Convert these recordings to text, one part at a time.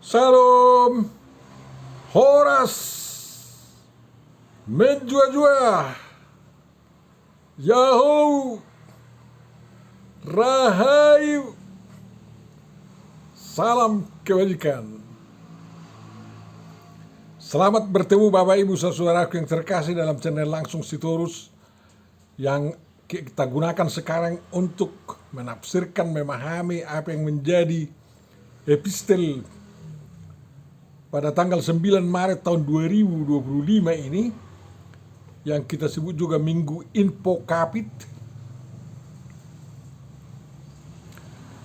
Salam, Horas, menjua-jua, Yahoo, Rahayu, salam kebajikan. Selamat bertemu Bapak Ibu saudaraku yang terkasih dalam channel Langsung Sitorus yang kita gunakan sekarang untuk menafsirkan, memahami apa yang menjadi epistel pada tanggal 9 Maret tahun 2025 ini, yang kita sebut juga Minggu Infokapit.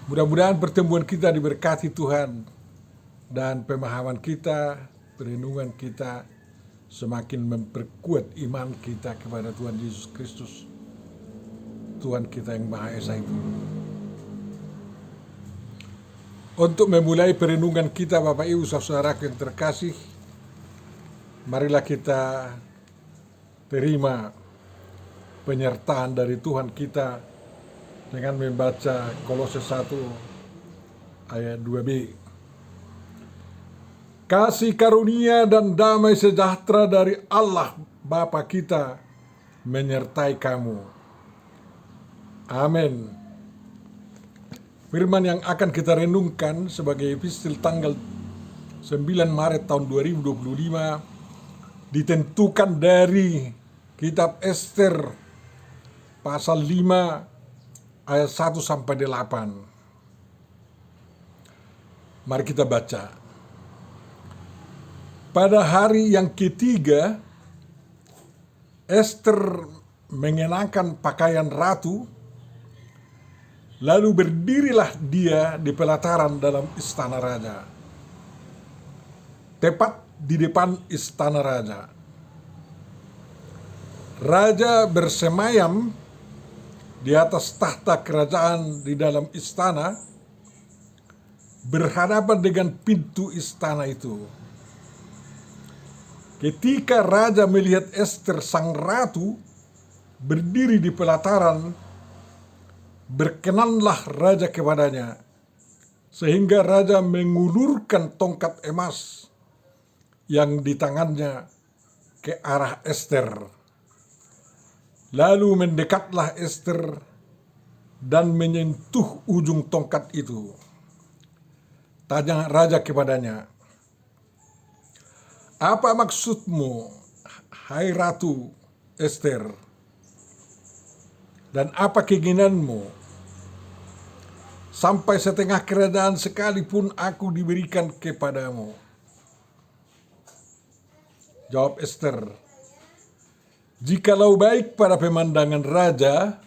Mudah-mudahan pertemuan kita diberkati Tuhan dan pemahaman kita, perenungan kita semakin memperkuat iman kita kepada Tuhan Yesus Kristus, Tuhan kita yang Maha Esa itu. Untuk memulai perenungan kita Bapak Ibu saudaraku yang terkasih, marilah kita terima penyertaan dari Tuhan kita dengan membaca Kolose 1 ayat 2b. Kasih karunia dan damai sejahtera dari Allah Bapa kita menyertai kamu. Amin. Firman yang akan kita renungkan sebagai epistel tanggal 9 Maret tahun 2025 ditentukan dari kitab Ester pasal 5 ayat 1 sampai 8. Mari kita baca. Pada hari yang ketiga, Ester mengenakan pakaian ratu, lalu berdirilah dia di pelataran dalam istana raja, tepat di depan istana raja. Raja bersemayam di atas tahta kerajaan di dalam istana, berhadapan dengan pintu istana itu. Ketika raja melihat Ester sang ratu berdiri di pelataran, berkenanlah raja kepadanya, sehingga raja mengulurkan tongkat emas yang di tangannya ke arah Ester. Lalu mendekatlah Ester dan menyentuh ujung tongkat itu. Tanya raja kepadanya, "Apa maksudmu, hai Ratu Ester? Dan apa keinginanmu? Sampai setengah kerajaan sekalipun aku diberikan kepadamu." Jawab Ester, "Jikalau baik pada pemandangan raja,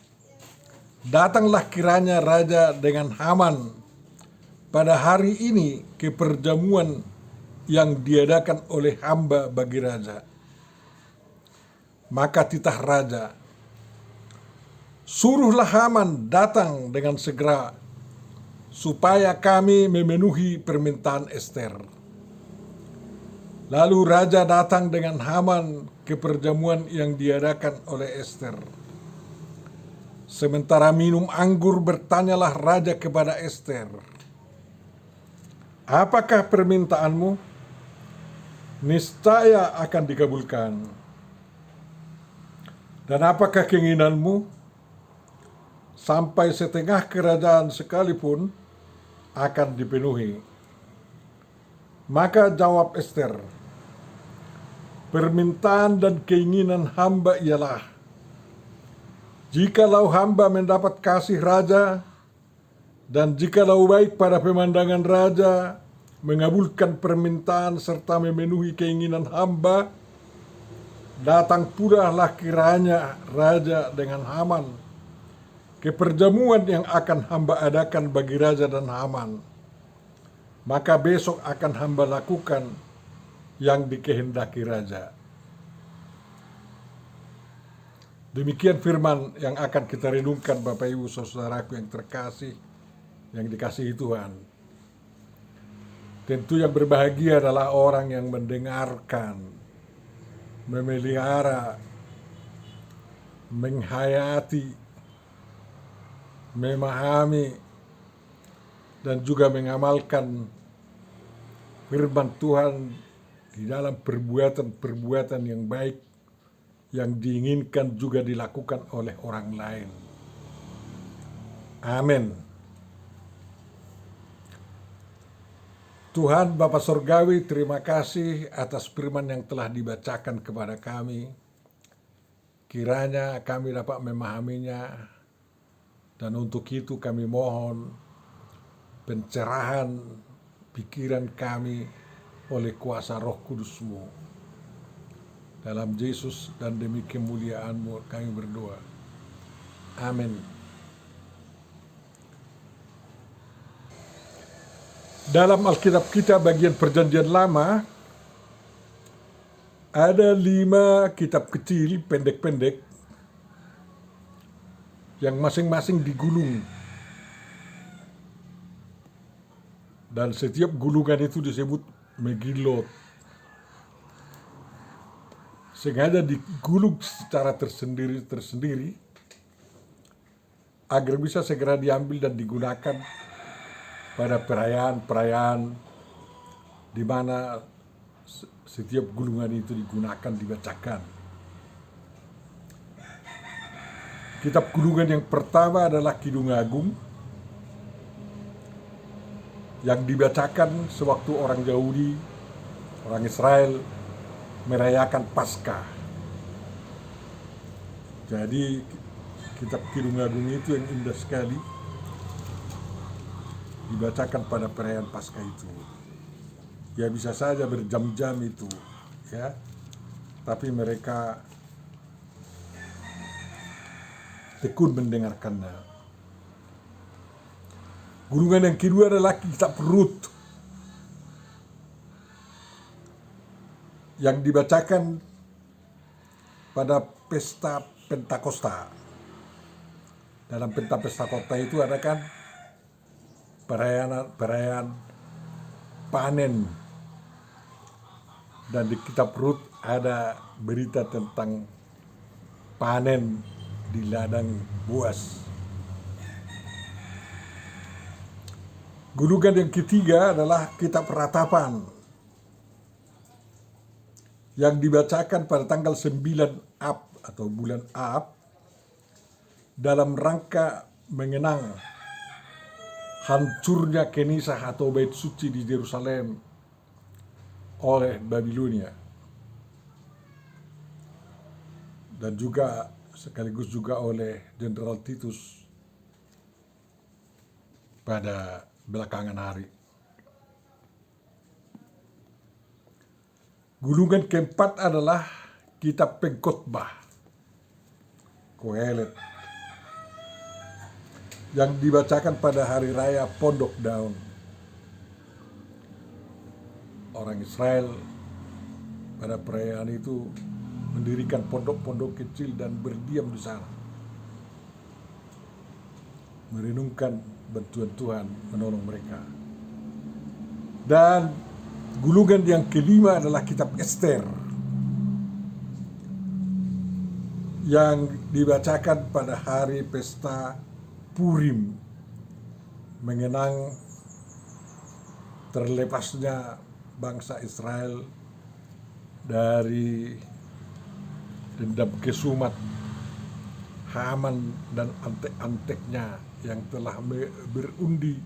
datanglah kiranya raja dengan Haman pada hari ini ke perjamuan yang diadakan oleh hamba bagi raja." Maka titah raja, "Suruhlah Haman datang dengan segera, supaya kami memenuhi permintaan Ester." Lalu raja datang dengan Haman ke perjamuan yang diadakan oleh Ester. Sementara minum anggur, bertanyalah raja kepada Ester, "Apakah permintaanmu? Niscaya akan dikabulkan. Dan apakah keinginanmu? Sampai setengah kerajaan sekalipun akan dipenuhi." Maka jawab Ester, "Permintaan dan keinginan hamba ialah, jikalau hamba mendapat kasih raja, dan jikalau baik pada pemandangan raja mengabulkan permintaan serta memenuhi keinginan hamba, datang pula lah kiranya raja dengan Haman ke perjamuan yang akan hamba adakan bagi raja dan Haman. Maka besok akan hamba lakukan yang dikehendaki raja." Demikian firman yang akan kita renungkan Bapak Ibu saudaraku yang terkasih, yang dikasihi Tuhan. Tentu yang berbahagia adalah orang yang mendengarkan, memelihara, menghayati, memahami, dan juga mengamalkan firman Tuhan di dalam perbuatan-perbuatan yang baik yang diinginkan juga dilakukan oleh orang lain. Amin. Tuhan Bapa Sorgawi, terima kasih atas firman yang telah dibacakan kepada kami. Kiranya kami dapat memahaminya, dan untuk itu kami mohon pencerahan pikiran kami oleh kuasa Roh Kudus-Mu. Dalam Yesus dan demi kemuliaan-Mu kami berdoa. Amin. Dalam Alkitab kita bagian Perjanjian Lama, ada 5 kitab kecil pendek-pendek yang masing-masing digulung. Dan setiap gulungan itu disebut Megillot. Sengaja digulung secara tersendiri agar bisa segera diambil dan digunakan pada perayaan-perayaan di mana setiap gulungan itu digunakan, dibacakan. Kitab gulungan yang pertama adalah Kidung Agung yang dibacakan sewaktu orang Yahudi, orang Israel merayakan Paskah. Jadi kitab Kidung Agung itu yang indah sekali dibacakan pada perayaan Paskah itu. Ya bisa saja berjam-jam itu, ya. Tapi mereka tekun mendengarkannya. Gulungan yang kedua adalah kitab Rut yang dibacakan pada pesta Pentakosta. Dalam pesta Pentakosta itu ada kan perayaan panen, dan di kitab Rut ada berita tentang panen di ladang Boas. Gulungan yang ketiga adalah kitab Ratapan yang dibacakan pada tanggal 9 Ab atau bulan Ab dalam rangka mengenang hancurnya Kenisah atau Bait Suci di Yerusalem oleh Babilonia, dan juga sekaligus juga oleh Jenderal Titus pada belakangan hari. Gulungan keempat adalah kitab Pengkhotbah, Kohelet, yang dibacakan pada hari raya Pondok Daun. Orang Israel pada perayaan itu mendirikan pondok-pondok kecil dan berdiam di sana, merenungkan bantuan Tuhan menolong mereka. Dan gulungan yang kelima adalah kitab Ester yang dibacakan pada hari pesta Purim, mengenang terlepasnya bangsa Israel dari dendam kesumat Haman dan antek-anteknya yang telah berundi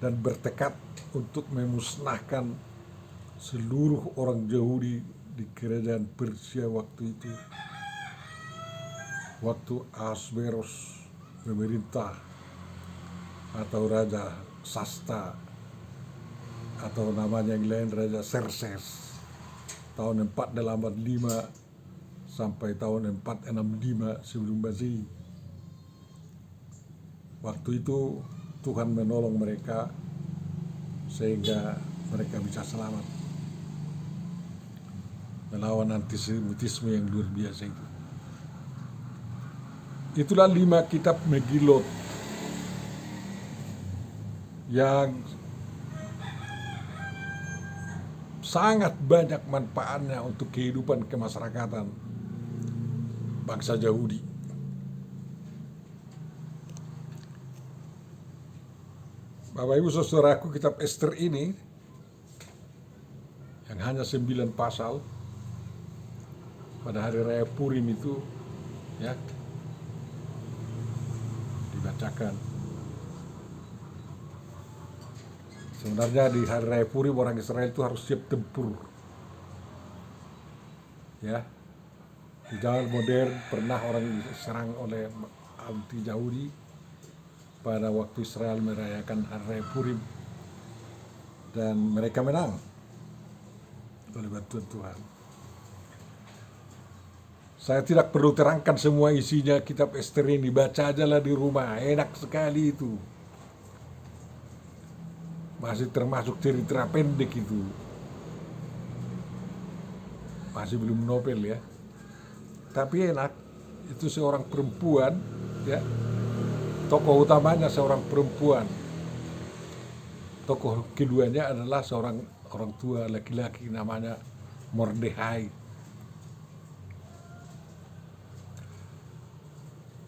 dan bertekad untuk memusnahkan seluruh orang Yahudi di kerajaan Persia waktu itu, waktu Ahasveros memerintah, atau Raja Sasta, atau namanya yang lain Raja Xerxes, tahun 485 sampai tahun 465 sebelum Masehi. Waktu itu Tuhan menolong mereka sehingga mereka bisa selamat melawan antisemitisme yang luar biasa itu. Itulah 5 kitab Megillot yang sangat banyak manfaatnya untuk kehidupan kemasyarakatan bangsa Yahudi. Bapak Ibu Saudaraku, kitab Ester ini yang hanya 9 pasal pada hari raya Purim itu ya dibacakan. Sebenarnya di hari raya Purim orang Israel itu harus siap tempur. Ya, di zaman modern pernah orang diserang oleh anti Yahudi pada waktu Israel merayakan hari raya Purim dan mereka menang oleh bantuan Tuhan. Saya tidak perlu terangkan semua isinya kitab Ester ini, baca aja lah di rumah, enak sekali itu. Masih termasuk cerita pendek itu. Masih belum novel ya. Tapi enak, itu seorang perempuan ya. Tokoh utamanya seorang perempuan. Tokoh keduanya adalah seorang orang tua laki-laki namanya Mordekhai.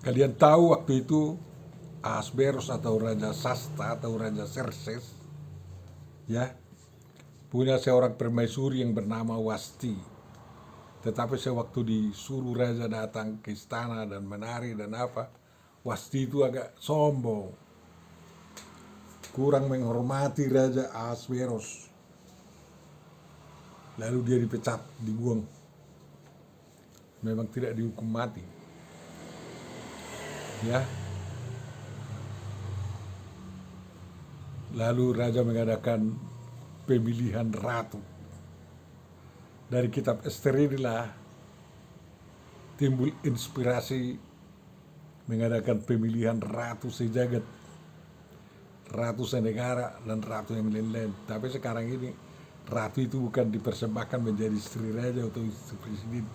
Kalian tahu waktu itu Ahasveros atau Raja Sasta atau Raja Xerxes ya punya seorang permaisuri yang bernama Wasti. Tetapi sewaktu disuruh raja datang ke istana dan menari dan apa, Wasti itu agak sombong, kurang menghormati Raja Ahasveros. Lalu dia dipecat, dibuang. Memang tidak dihukum mati. Ya. Lalu raja mengadakan pemilihan ratu. Dari kitab Ester inilah timbul inspirasi mengadakan pemilihan ratu sejagat, ratu senegara dan ratu yang lain-lain. Tapi sekarang ini ratu itu bukan dipersembahkan menjadi istri raja atau istri presiden,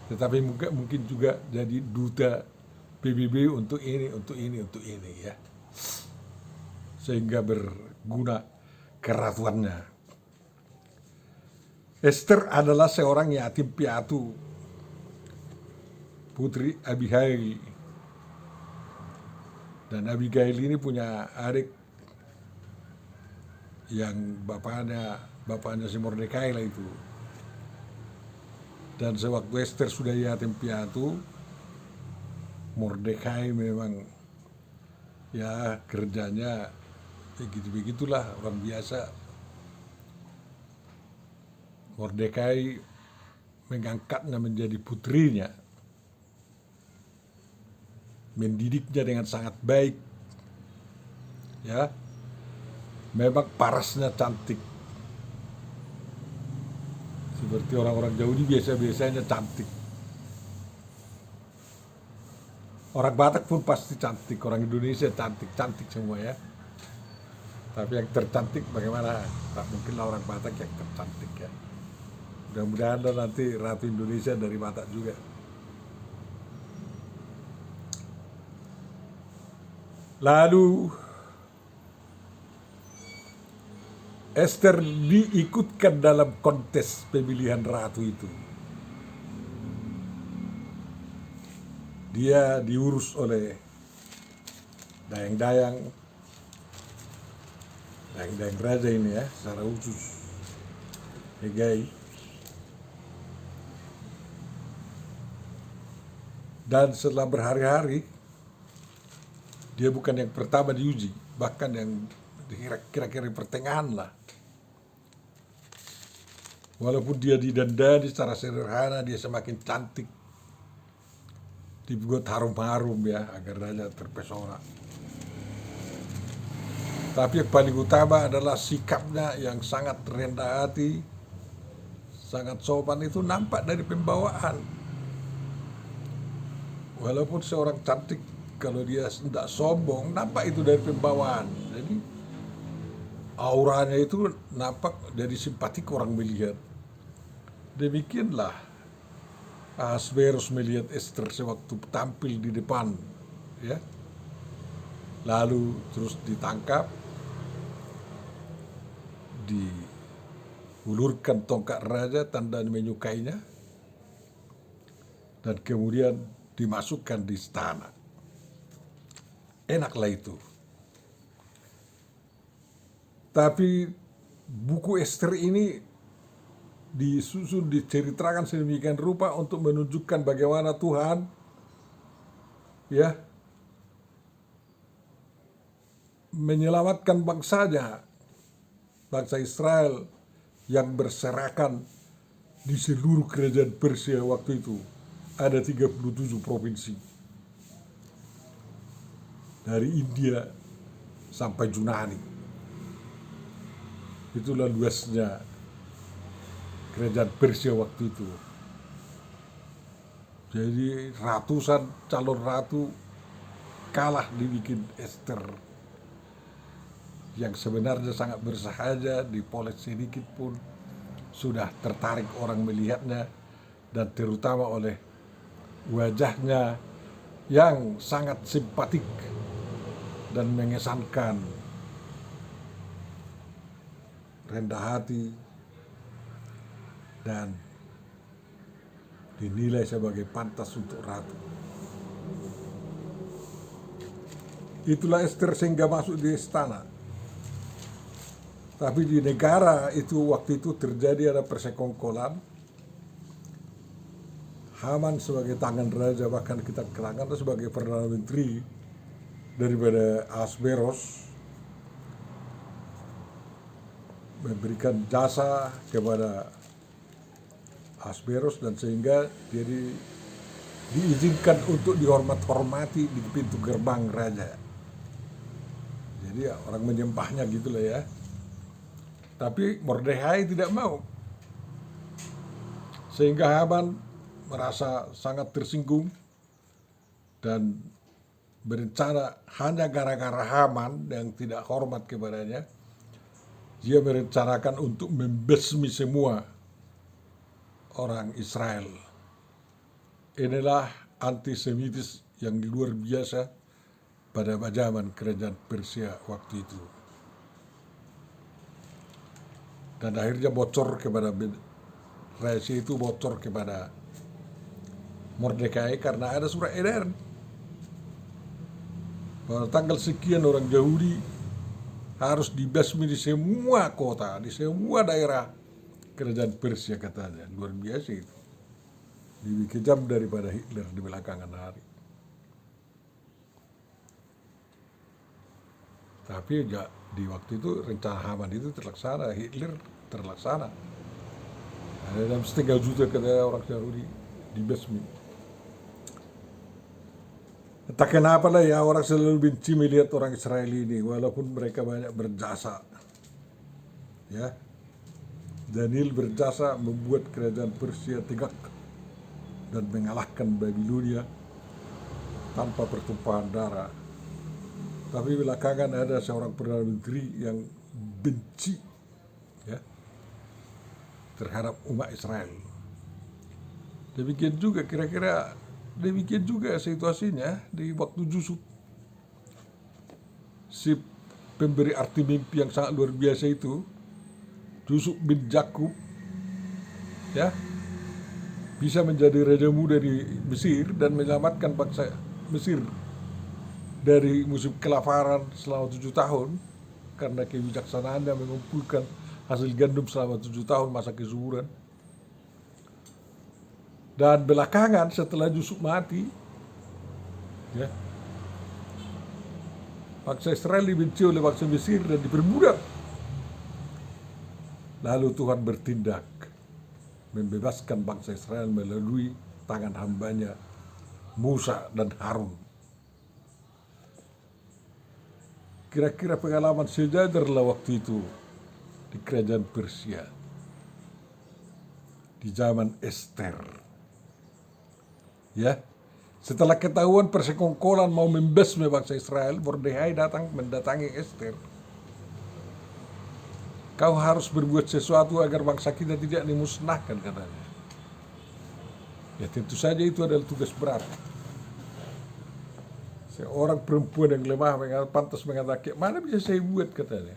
tetapi mungkin juga jadi duta PBB untuk ini ya, sehingga berguna keratuannya. Ester adalah seorang yatim piatu, putri Abihail. Dan Abigail ini punya adik yang bapaknya si Mordekhai lah itu. Dan sewaktu Ester sudah yatim piatu, Mordekhai memang ya kerjanya begitu-begitulah orang biasa. Mordekhai mengangkatnya menjadi putrinya, mendidiknya dengan sangat baik. Ya, memang parasnya cantik. Seperti orang-orang Yahudi biasanya cantik. Orang Batak pun pasti cantik, orang Indonesia cantik semua ya. Tapi yang tercantik bagaimana? Tak mungkinlah orang Batak yang tercantik ya. Mudah-mudahan nanti Ratu Indonesia dari Batak juga. Lalu Ester diikutkan dalam kontes pemilihan ratu itu. Dia diurus oleh dayang-dayang raja ini ya, secara khusus Hegai. Dan setelah berhari-hari, dia bukan yang pertama diuji, bahkan yang kira-kira pertengahan lah. Walaupun dia didandani secara sederhana, dia semakin cantik. Dibuat harum-harum ya, agar raja terpesona. Tapi yang paling utama adalah sikapnya yang sangat rendah hati, sangat sopan, itu nampak dari pembawaan. Walaupun seorang cantik, kalau dia tidak sombong, nampak itu dari pembawaan. Jadi auranya itu nampak dari simpatik orang melihat. Demikianlah Ahasveros melihat Ester sewaktu tampil di depan, ya. Lalu terus ditangkap, diulurkan tongkat raja tanda menyukainya, dan kemudian dimasukkan di istana. Enaklah itu. Tapi buku Ester ini disusun, diceritakan sedemikian rupa untuk menunjukkan bagaimana Tuhan ya menyelamatkan bangsanya, bangsa Israel yang berserakan di seluruh kerajaan Persia waktu itu. Ada 37 provinsi. Dari India sampai Yunani. Itulah luasnya kerajaan Persia waktu itu. Jadi ratusan calon ratu kalah dibikin Ester, yang sebenarnya sangat bersahaja, dipoles sedikit pun sudah tertarik orang melihatnya, dan terutama oleh wajahnya yang sangat simpatik dan mengesankan, rendah hati, dan dinilai sebagai pantas untuk ratu. Itulah Ester sehingga masuk di istana. Tapi di negara itu waktu itu terjadi ada persekongkolan. Haman sebagai tangan raja, bahkan kita kenalkan sebagai perdana menteri daripada Ahasveros, memberikan jasa kepada Ahasveros, dan sehingga dia diizinkan untuk dihormati di pintu gerbang raja. Jadi ya, orang menyembahnya gitulah ya. Tapi Mordekai tidak mau, sehingga Haman merasa sangat tersinggung dan berencana, hanya gara-gara Haman yang tidak hormat kepadanya, dia merencanakan untuk membasmi semua orang Israel. Inilah antisemitis yang luar biasa pada zaman kerajaan Persia waktu itu. Dan akhirnya bocor kepada rahasia itu, bocor kepada Mordekai karena ada surat edaran pada tanggal sekian orang Yahudi harus dibasmi di semua kota, di semua daerah kerajaan Persia, katanya. Luar biasa itu, lebih kejam daripada Hitler di belakangan hari. Tapi ya, di waktu itu rencana Haman itu terlaksana, Hitler terlaksana. Ada dalam 1,5 juta katanya orang Yahudi dibasmi. Entah kenapa lah ya, orang selalu benci melihat orang Israel ini, walaupun mereka banyak berjasa. Ya, Daniel berjasa membuat kerajaan Persia tegak dan mengalahkan Babilonia tanpa pertumpahan darah. Tapi belakangan ada seorang perdana menteri yang benci ya terhadap umat Israel. Demikian juga kira-kira demikian juga situasinya di waktu Yusuf, si pemberi arti mimpi yang sangat luar biasa itu, Yusuf bin Yakub, ya, bisa menjadi raja muda di Mesir dan menyelamatkan bangsa Mesir dari musim kelaparan selama 7 tahun karena kebijaksanaannya mengumpulkan hasil gandum selama 7 tahun masa kesuburan. Dan belakangan setelah Yusuf mati, ya, bangsa Israel dibenci oleh bangsa Mesir dan diperbudak. Lalu Tuhan bertindak membebaskan bangsa Israel melalui tangan hambanya Musa dan Harun. Kira-kira pengalaman sejajarlah waktu itu di kerajaan Persia di zaman Ester. Ya, setelah ketahuan persekongkolan mau membasmi bangsa Israel, Mordekai datang mendatangi Ester. Kau harus berbuat sesuatu agar bangsa kita tidak dimusnahkan, katanya. Ya tentu saja itu adalah tugas berat. Seorang perempuan yang lemah pantas mengatakan, mana bisa saya buat, katanya.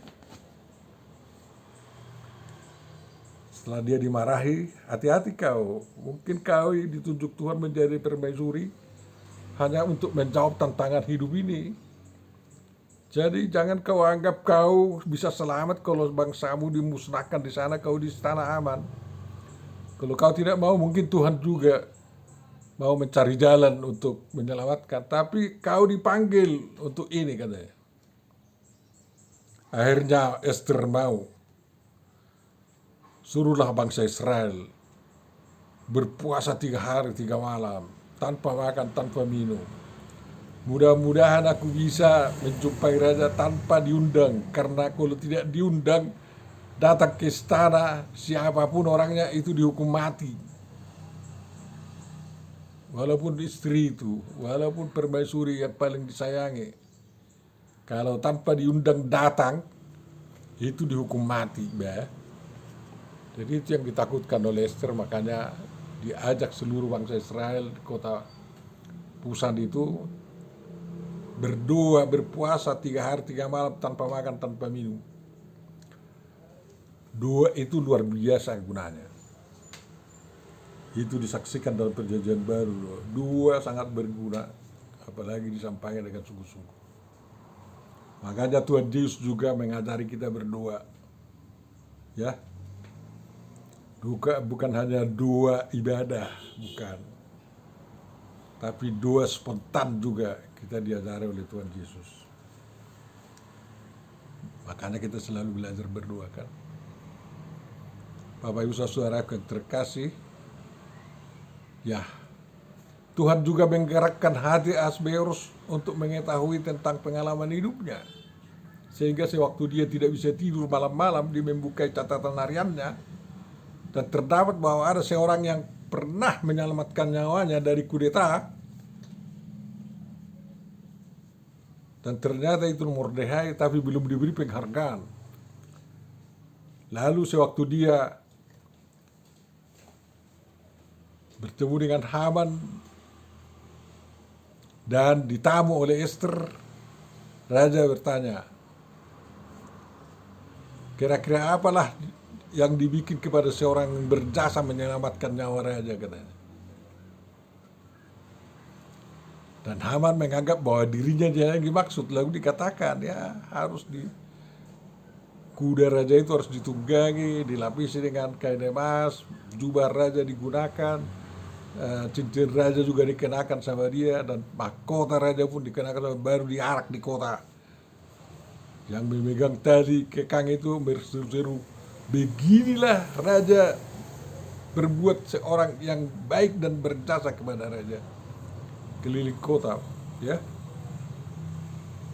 Setelah dia dimarahi, hati-hati kau, mungkin kau ditunjuk Tuhan menjadi permaisuri hanya untuk menjawab tantangan hidup ini. Jadi jangan kau anggap kau bisa selamat kalau bangsamu dimusnahkan di sana, kau di istana aman. Kalau kau tidak mau, mungkin Tuhan juga mau mencari jalan untuk menyelamatkan. Tapi kau dipanggil untuk ini katanya. Akhirnya Esther mau. Suruhlah bangsa Israel berpuasa 3 hari 3 malam. Tanpa makan, tanpa minum. Mudah-mudahan aku bisa menjumpai raja tanpa diundang. Karena kalau tidak diundang, datang ke istana, siapapun orangnya itu dihukum mati. Walaupun istri itu, walaupun permaisuri yang paling disayangi. Kalau tanpa diundang datang, itu dihukum mati. Jadi itu yang ditakutkan oleh Esther, makanya diajak seluruh bangsa Israel di kota Pusan itu berdoa, berpuasa 3 hari 3 malam tanpa makan, tanpa minum. Doa itu luar biasa gunanya. Itu disaksikan dalam perjanjian baru. Doa sangat berguna, apalagi disampaikan dengan sungguh-sungguh. Makanya Tuhan Yesus juga mengajari kita berdoa. Ya. Bukan hanya doa ibadah, bukan. Tapi doa spontan juga kita diajari oleh Tuhan Yesus. Makanya kita selalu belajar berdoa kan. Bapak Ibu Saudara yang terkasih, ya, Tuhan juga menggerakkan hati Asberus untuk mengetahui tentang pengalaman hidupnya. Sehingga sewaktu dia tidak bisa tidur malam-malam, dia membuka catatan hariannya. Dan terdapat bahwa ada seorang yang pernah menyelamatkan nyawanya dari kudeta. Dan ternyata itu Mordekhai, tapi belum diberi penghargaan. Lalu sewaktu dia bertemu dengan Haman dan ditamu oleh Esther, raja bertanya, kira-kira apalah yang dibikin kepada seorang yang berjasa menyelamatkan nyawa raja, katanya. Dan Haman menganggap bahwa dirinya dia yang dimaksud, lalu dikatakan ya harus kuda raja itu harus ditunggangi, dilapisi dengan kain emas, jubah raja digunakan, cincin raja juga dikenakan sama dia, dan mahkota raja pun dikenakan sama, baru diarak di kota. Yang memegang tali kekang itu berseru-seru, beginilah raja berbuat seorang yang baik dan berjasa kepada raja, keliling kota, ya.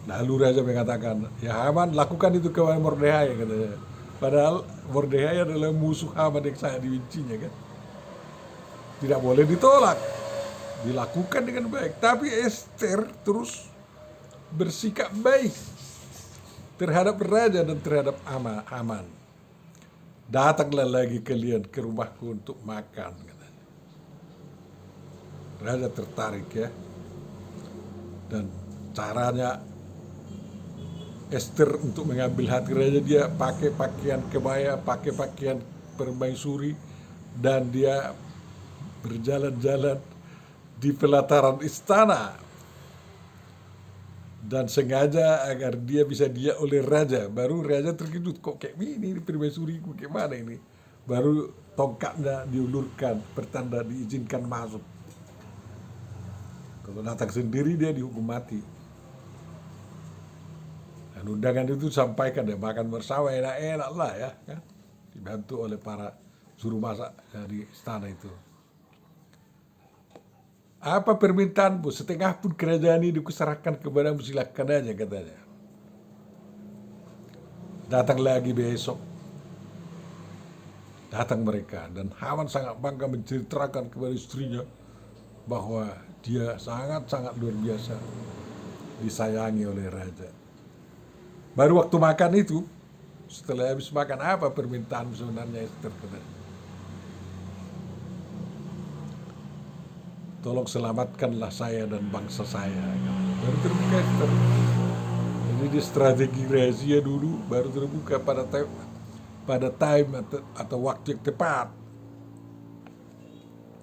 Lalu raja mengatakan, ya Haman, lakukan itu kepada Mordekhai, katanya. Padahal Mordekhai adalah musuh Haman yang sangat dibencinya, kan. Tidak boleh ditolak, dilakukan dengan baik. Tapi Esther terus bersikap baik terhadap raja dan terhadap Haman. Datanglah lagi kalian ke rumahku untuk makan, katanya. Raja tertarik, ya. Dan caranya Esther untuk mengambil hati raja, dia pakai pakaian kebaya, pakai pakaian permaisuri, dan dia berjalan-jalan di pelataran istana. Dan sengaja agar dia bisa dia oleh raja. Baru raja terkejut, kok kayak ini permaisuriku, kayak mana ini. Baru tongkatnya diulurkan, pertanda diizinkan masuk. Kalau datang sendiri dia dihukum mati. Dan undangan itu sampaikan, dia makan bersama enak-enak lah, ya kan? Dibantu oleh para juru masak dari istana itu. Apa permintaanmu? Setengah pun kerajaan ini kuserahkan kepadamu, silakan aja, katanya. Datang lagi besok. Datang mereka, dan Haman sangat bangga menceritakan kepada istrinya bahwa dia sangat-sangat luar biasa disayangi oleh raja. Baru waktu makan itu, setelah habis makan, apa permintaan sebenarnya Esther, katanya? Tolong selamatkanlah saya dan bangsa saya. Baru terbuka Esther. Jadi di strategi rahasia dulu baru terbuka pada time atau waktu yang tepat.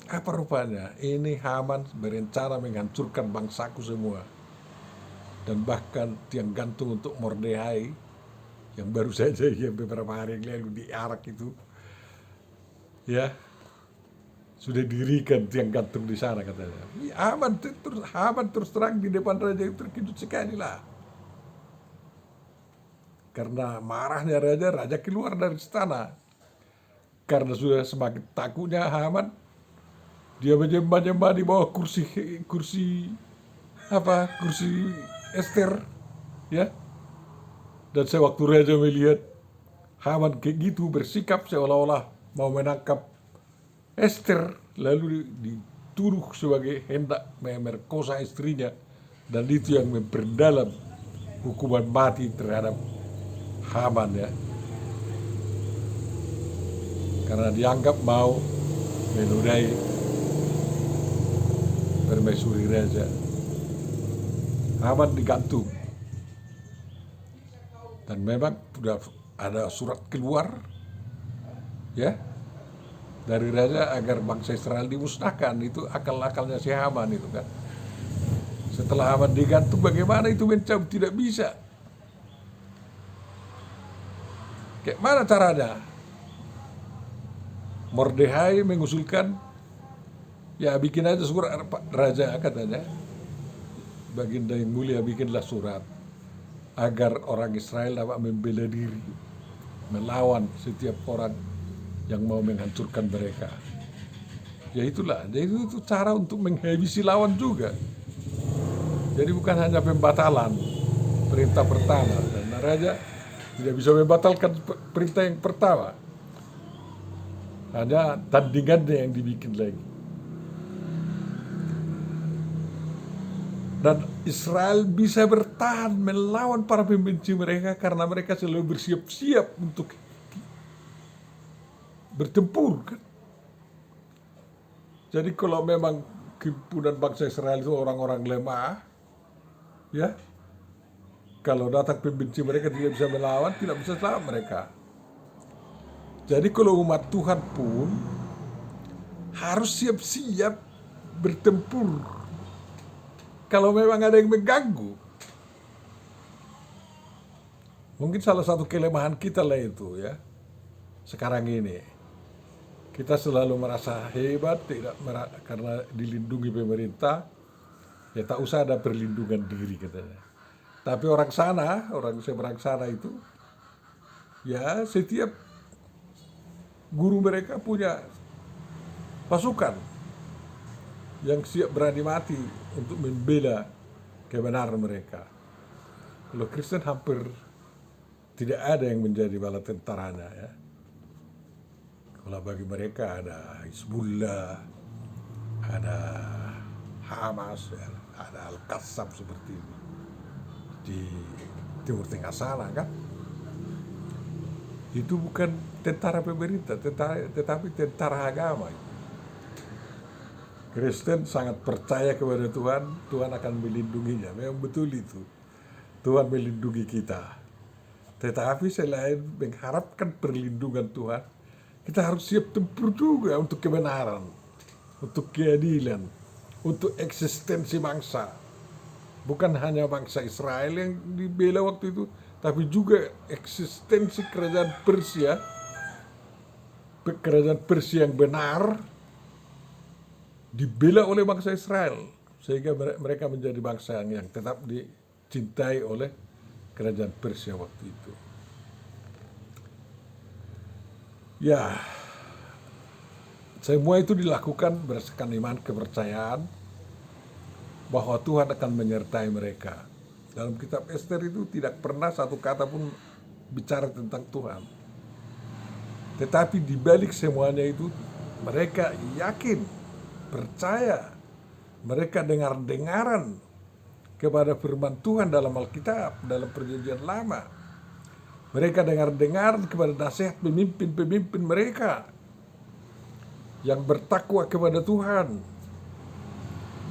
Apa rupanya? Ini Haman berencana menghancurkan bangsaku semua. Dan bahkan tiang gantung untuk Mordekhai yang baru saja beberapa hari yang lalu diarak itu. Ya. sudah dirikan tiang gantung di sana katanya. Haman terus terang di depan raja itu terkejut sekali lah. Karena marahnya raja keluar dari istana. Karena sudah semakin takutnya Haman, dia menyembah-nyembah di bawah kursi Ester, ya. Dan sewaktu raja melihat Haman kayak gitu bersikap seolah-olah mau menangkap Ester, lalu dituduh sebagai hendak memerkosa istrinya, dan itu yang memperdalam hukuman mati terhadap Haman, ya, karena dianggap mau menodai permaisuri raja. Haman digantung, dan memang sudah ada surat keluar, ya, dari raja agar bangsa Israel dimusnahkan. Itu akal-akalnya si Haman itu kan. Setelah Haman digantung, bagaimana itu mencabut? Tidak bisa. Kayak mana caranya? Mordehai mengusulkan, ya bikin aja surat, raja katanya, baginda yang mulia, bikinlah surat agar orang Israel dapat membela diri, melawan setiap orang yang mau menghancurkan mereka. Ya itulah, jadi itu cara untuk menghabisi lawan juga. Jadi bukan hanya pembatalan perintah pertama, dan raja tidak bisa membatalkan perintah yang pertama. Hanya tandingannya yang dibikin lagi. Dan Israel bisa bertahan melawan para pembenci mereka karena mereka selalu bersiap-siap untuk bertempur, kan? Jadi kalau memang himpunan bangsa Israel itu orang-orang lemah, ya, kalau datang pembenci mereka tidak bisa melawan, tidak bisa selamat mereka. Jadi kalau umat Tuhan pun harus siap-siap bertempur kalau memang ada yang mengganggu. Mungkin salah satu kelemahan kita lah itu, ya, sekarang ini. Kita selalu merasa hebat, karena dilindungi pemerintah, ya tak usah ada perlindungan diri katanya. Tapi orang seberang sana itu, ya, setiap guru mereka punya pasukan yang siap berani mati untuk membela kebenaran mereka. Kalau Kristen hampir tidak ada yang menjadi bala tentaranya, ya. Kalau bagi mereka ada Hizbullah, ada Hamas, ya, ada Al-Qassam seperti ini di Timur Tengah sana, kan. Itu bukan tentara pemerintah, tetapi tentara agama. Kristen sangat percaya kepada Tuhan, Tuhan akan melindunginya. Memang betul itu, Tuhan melindungi kita. Tetapi selain mengharapkan perlindungan Tuhan, kita harus siap tempur juga untuk kebenaran, untuk keadilan, untuk eksistensi bangsa. Bukan hanya bangsa Israel yang dibela waktu itu, tapi juga eksistensi kerajaan Persia yang benar dibela oleh bangsa Israel, sehingga mereka menjadi bangsa yang tetap dicintai oleh kerajaan Persia waktu itu. Ya, semua itu dilakukan berdasarkan iman, kepercayaan bahwa Tuhan akan menyertai mereka. Dalam kitab Ester itu tidak pernah satu kata pun bicara tentang Tuhan. Tetapi di balik semuanya itu, mereka yakin, percaya, mereka dengar-dengaran kepada firman Tuhan dalam Alkitab, dalam Perjanjian Lama. Mereka dengar-dengar kepada nasihat pemimpin-pemimpin mereka yang bertakwa kepada Tuhan.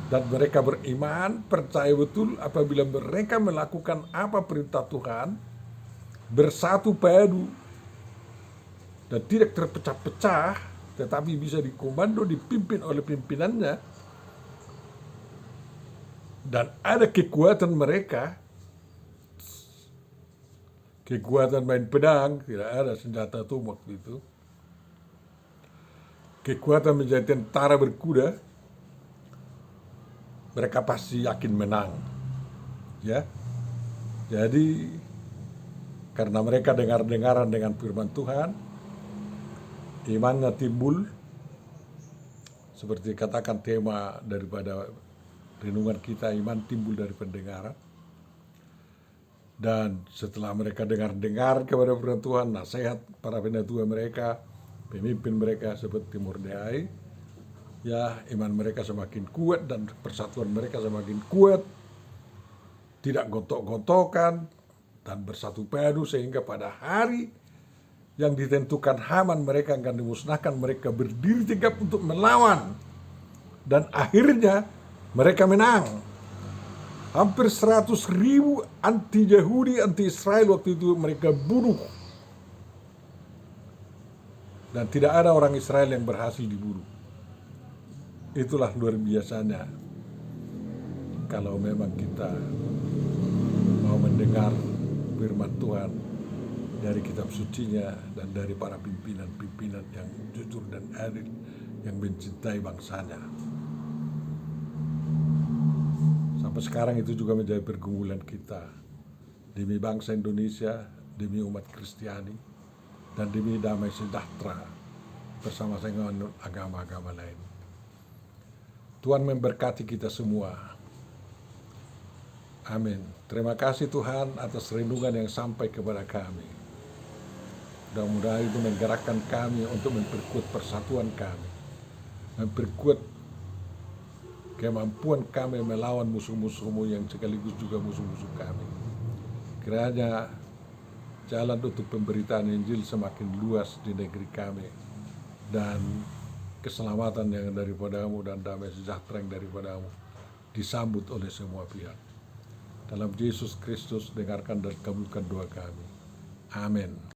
Dan mereka beriman, percaya betul apabila mereka melakukan apa perintah Tuhan, bersatu padu, dan tidak terpecah-pecah, tetapi bisa dikomando, dipimpin oleh pimpinannya, dan ada kekuatan mereka, kekuatan main pedang, tidak ada senjata tuh waktu itu. kekuatan menjadi tentara berkuda, mereka pasti yakin menang. Ya. Jadi karena mereka dengar-dengaran dengan firman Tuhan, imannya timbul, seperti katakan tema daripada renungan kita, iman timbul dari pendengaran. Dan setelah mereka dengar-dengar kepada firman Tuhan, nasihat para penatua mereka, pemimpin mereka seperti Mordekai, ya iman mereka semakin kuat dan persatuan mereka semakin kuat, tidak gontok-gontokan dan bersatu padu, sehingga pada hari yang ditentukan Haman mereka akan dimusnahkan, mereka berdiri tegap untuk melawan, dan akhirnya mereka menang. Hampir 100.000 anti-Yahudi, anti-Israel waktu itu mereka bunuh, dan tidak ada orang Israel yang berhasil dibunuh. Itulah luar biasanya kalau memang kita mau mendengar firman Tuhan dari kitab sucinya dan dari para pimpinan-pimpinan yang jujur dan adil, yang mencintai bangsanya. Sampai sekarang itu juga menjadi pergumulan kita demi bangsa Indonesia, demi umat Kristiani, dan demi damai sejahtera bersama dengan agama-agama lain. Tuhan memberkati kita semua. Amin. Terima kasih Tuhan atas renungan yang sampai kepada kami. Mudah-mudahan itu menggerakkan kami untuk memperkuat persatuan kami, memperkuat kemampuan kami melawan musuh-musuhmu yang sekaligus juga musuh-musuh kami. Kiranya jalan untuk pemberitaan Injil semakin luas di negeri kami, dan keselamatan yang daripadamu dan damai sejahtera yang daripadamu disambut oleh semua pihak. Dalam Yesus Kristus, dengarkan dan kabulkan doa kami. Amin.